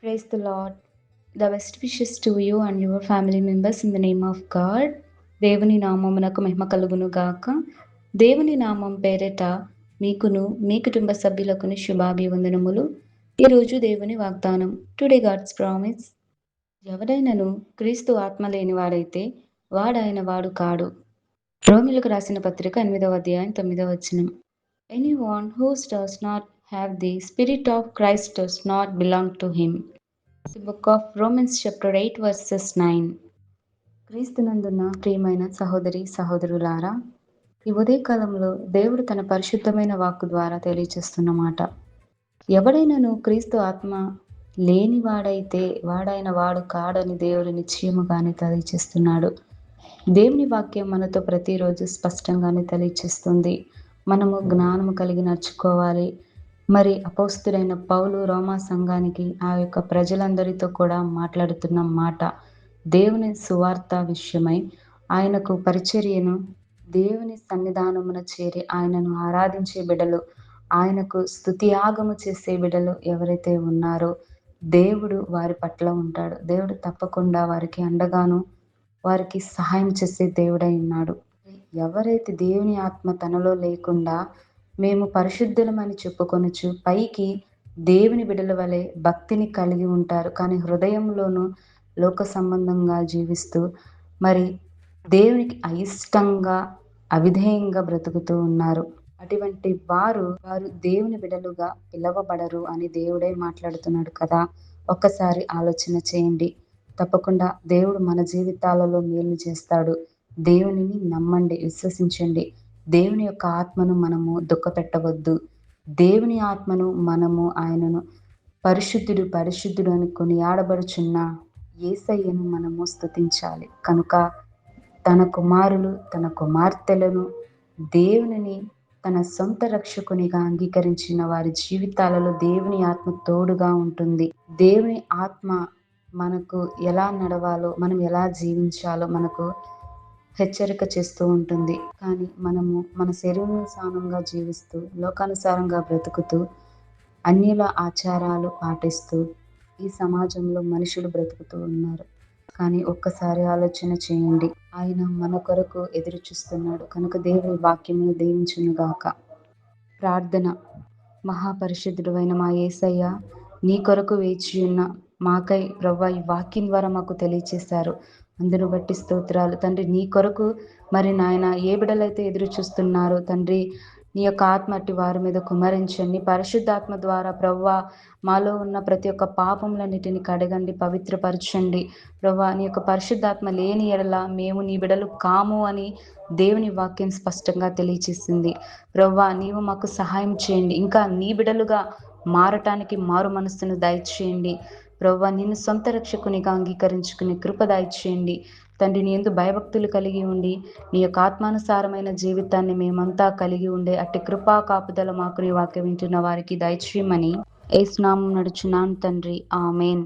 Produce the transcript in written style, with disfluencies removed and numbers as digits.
Praise the Lord. The best wishes to you and your family members in the name of God. దేవుని నామమునకు మహిమ కలుగును గాక. దేవుని నామం పేరిట మీకును మీ కుటుంబ సభ్యులకును శుభాభివందనములు. ఈరోజు దేవుని వాగ్దానం. Today God's promise. ఎవడైనను క్రీస్తు ఆత్మ లేనివాడైతే వాడాయన వాడు కాడు. రోమిలకు రాసిన పత్రిక 8వ అధ్యాయం 9వ వచనం. Anyone who does not have the spirit of Christ does not belong to him. The book of Romans chapter 8 verses 9. క్రీస్తునందున్న ప్రియమైన సహోదరి సహోదరులారా, ఈ ఉదయకాలంలో దేవుడు తన పరిశుద్ధమైన వాక్కు ద్వారా తెలియచేస్తున్న మాట. ఎవడైనను క్రీస్తు ఆత్మ లేనివాడైతే వాడైన వాడు కాడని దేవుడు నిశ్చయముగానే తెలియచేస్తున్నాడు. దేవుని వాక్యం మనతో ప్రతిరోజు స్పష్టంగానే తెలియచేస్తుంది. మనము జ్ఞానము కలిగి నడుచుకోవాలి. మరి అపోస్తుడైన పౌలు రోమా సంఘానికి ఆ యొక్క ప్రజలందరితో కూడా మాట్లాడుతున్న మాట దేవుని సువార్త విషయమై ఆయనకు పరిచర్యను దేవుని సన్నిధానమున చేరి ఆయనను ఆరాధించే బిడ్డలు, ఆయనకు స్తుతియాగము చేసే బిడ్డలు ఎవరైతే ఉన్నారో దేవుడు వారి పట్ల ఉంటాడు. దేవుడు తప్పకుండా వారికి అండగాను వారికి సహాయం చేసే దేవుడై ఉన్నాడు. ఎవరైతే దేవుని ఆత్మ తనలో లేకుండా మేము పరిశుద్ధులమని చెప్పుకొనుచు పైకి దేవుని బిడ్డల వలె భక్తిని కలిగి ఉంటారు, కానీ హృదయంలోనూ లోక సంబంధంగా జీవిస్తూ మరి దేవునికి అయిష్టంగా అవిధేయంగా బ్రతుకుతూ ఉన్నారు. అటువంటి వారు దేవుని బిడ్డలుగా పిలవబడరు అని దేవుడే మాట్లాడుతున్నాడు కదా. ఒక్కసారి ఆలోచన చేయండి. తప్పకుండా దేవుడు మన జీవితాలలో మేలు చేస్తాడు. దేవునిని నమ్మండి, విశ్వసించండి. దేవుని యొక్క ఆత్మను మనము దుఃఖపెట్టవద్దు. దేవుని ఆత్మను మనము ఆయనను పరిశుద్ధుడు అని కొనియాడబడుచున్న యేసయ్యను మనము స్తుతించాలి. కనుక తన కుమారులు తన కుమార్తెలను దేవునిని తన సొంత రక్షకునిగా అంగీకరించిన వారి జీవితాలలో దేవుని ఆత్మ తోడుగా ఉంటుంది. దేవుని ఆత్మ మనకు ఎలా నడవాలో, మనం ఎలా జీవించాలో మనకు హెచ్చరిక చేస్తూ ఉంటుంది. కానీ మనము మన శరీరానుసారంగా జీవిస్తూ లోకానుసారంగా బ్రతుకుతూ అన్యుల ఆచారాలు పాటిస్తూ ఈ సమాజంలో మనుషులు బ్రతుకుతూ ఉన్నారు. కానీ ఒక్కసారి ఆలోచన చేయండి, ఆయన మన కొరకు ఎదురు చూస్తున్నాడు. కనుక దేవుని వాక్యమును దీవించునుగాక. ప్రార్థన. మహాపరిశుద్ధుడు అయిన మా యేసయ్య, నీ కొరకు వేచి ఉన్న మాకై ప్రభువా ఈ వాక్యం ద్వారా మాకు తెలియచేశారు. అందును బట్టి స్తోత్రాలు తండ్రి. నీ కొరకు మరి నాయన ఏ బిడ్డలైతే ఎదురు చూస్తున్నారో తండ్రి, నీ యొక్క ఆత్మ అట్టి వారి మీద కుమరించండి. పరిశుద్ధాత్మ ద్వారా ప్రభువా మాలో ఉన్న ప్రతి ఒక్క పాపములన్నిటిని కడగండి, పవిత్రపరచండి. ప్రభువా నీ యొక్క పరిశుద్ధాత్మ లేని ఎడల మేము నీ బిడ్డలు కాము అని దేవుని వాక్యం స్పష్టంగా తెలియచేసింది. ప్రభువా నీవు మాకు సహాయం చేయండి. ఇంకా నీ బిడ్డలుగా మారటానికి మారు మనస్సును దయచేయండి. ప్రభువా నిన్ను సొంత రక్షకునిగా అంగీకరించుకునే కృప దయచేయండి తండ్రి. నీ యందు భయభక్తులు కలిగి ఉండి నీ యొక్క ఆత్మానుసారమైన జీవితాన్ని మేమంతా కలిగి ఉండే అట్టి కృపా కాపుదల మాకు నీ వాక్యం వింటున్న వారికి దయచేయమని యేసు నామమున నడుచున్నాను తండ్రి. ఆమేన్.